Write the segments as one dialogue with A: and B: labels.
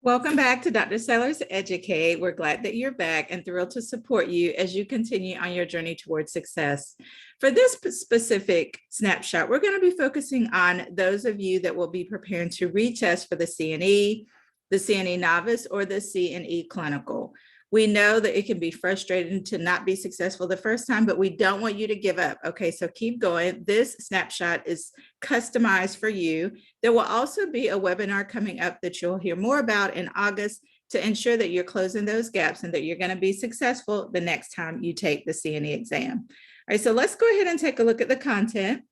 A: Welcome back to Dr. Sellars Educate. We're glad that you're back and thrilled to support you as you continue on your journey towards success. For this specific snapshot, we're going to be focusing on those of you that will be preparing to retest for the CNE, the CNE Novice, or the CNE Clinical. We know that it can be frustrating to not be successful the first time, but we don't want you to give up. Okay, so keep going. This snapshot is customized for you. There will also be a webinar coming up that you'll hear more about in August to ensure that you're closing those gaps and that you're going to be successful the next time you take the CNE exam. All right, so let's go ahead and take a look at the content.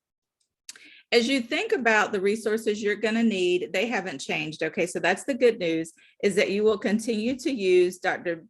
A: As you think about the resources you're going to need, they haven't changed. Okay, so that's the good news, is that you will continue to use Dr.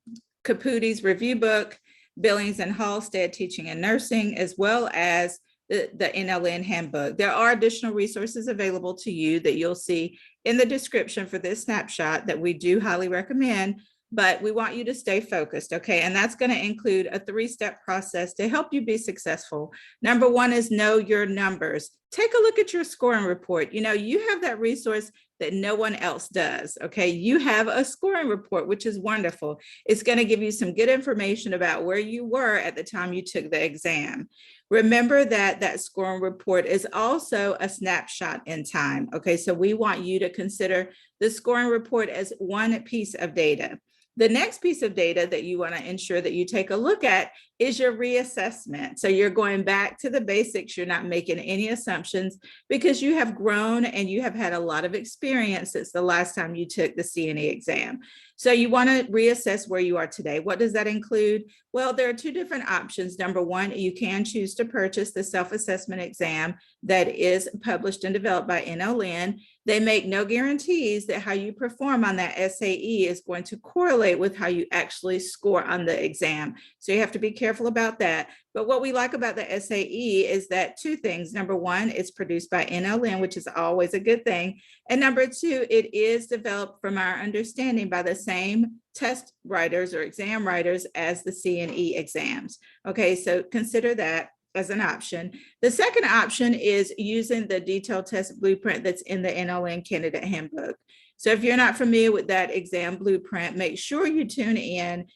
A: Caputi's review book, Billings and Halstead Teaching and Nursing, as well as the NLN handbook. There are additional resources available to you that you'll see in the description for this snapshot that we do highly recommend, but we want you to stay focused, okay? And that's going to include a 3-step process to help you be successful. Number 1 is know your numbers. Take a look at your scoring report. You know, you have that resource that no one else does, okay? You have a scoring report, which is wonderful. It's going to give you some good information about where you were at the time you took the exam. Remember that that scoring report is also a snapshot in time, okay? So we want you to consider the scoring report as one piece of data. The next piece of data that you want to ensure that you take a look at is your reassessment. So you're going back to the basics. You're not making any assumptions because you have grown and you have had a lot of experience since the last time you took the CNE exam. So you want to reassess where you are today. What does that include? Well, there are 2 different options. Number 1, you can choose to purchase the self-assessment exam that is published and developed by NLN. They make no guarantees that how you perform on that SAE is going to correlate with how you actually score on the exam. So you have to be careful about that. But what we like about the SAE is that 2 things. Number 1, it's produced by NLN, which is always a good thing. And number 2, it is developed from our understanding by the same test writers or exam writers as the CNE exams. Okay, so consider that as an option. The second option is using the detailed test blueprint that's in the NLN candidate handbook. So if you're not familiar with that exam blueprint, make sure you tune in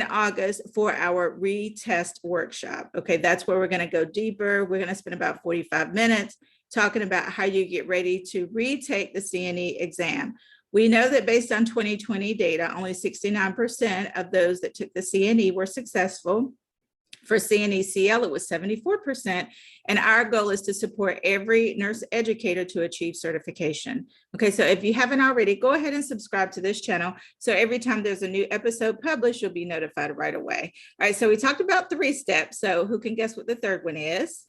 A: August for our retest workshop. Okay, that's where we're going to go deeper. We're going to spend about 45 minutes talking about how you get ready to retake the CNE exam. We know that based on 2020 data, only 69% of those that took the CNE were successful. For CNE-CL, it was 74%, and our goal is to support every nurse educator to achieve certification. Okay, so if you haven't already, go ahead and subscribe to this channel. So every time there's a new episode published, you'll be notified right away. All right, so we talked about 3 steps. So who can guess what the third one is?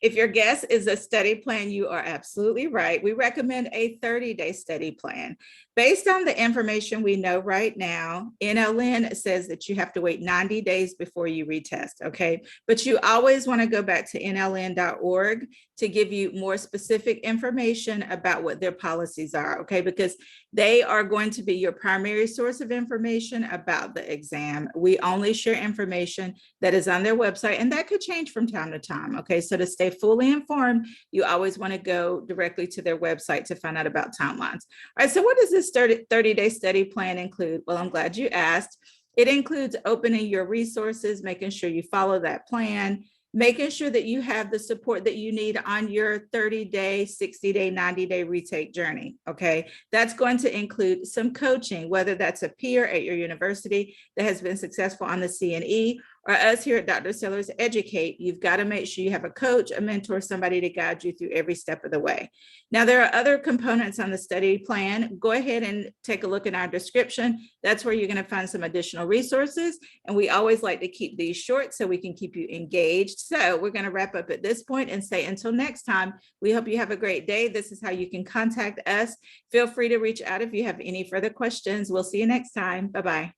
A: If your guess is a study plan, you are absolutely right. We recommend a 30-day study plan. Based on the information we know right now, NLN says that you have to wait 90 days before you retest, okay? But you always want to go back to nln.org to give you more specific information about what their policies are, okay? Because they are going to be your primary source of information about the exam. We only share information that is on their website, and that could change from time to time, okay? So to stay fully informed, you always want to go directly to their website to find out about timelines. All right, so what does this 30-day study plan include? Well, I'm glad you asked. It includes opening your resources, making sure you follow that plan, making sure that you have the support that you need on your 30-day, 60-day, 90-day retake journey, okay? That's going to include some coaching, whether that's a peer at your university that has been successful on the CNE, or us here at Dr. Sellars Educate. You've got to make sure you have a coach, a mentor, somebody to guide you through every step of the way. Now, there are other components on the study plan. Go ahead and take a look in our description. That's where you're going to find some additional resources. And we always like to keep these short so we can keep you engaged. So we're going to wrap up at this point and say until next time, we hope you have a great day. This is how you can contact us. Feel free to reach out if you have any further questions. We'll see you next time. Bye-bye.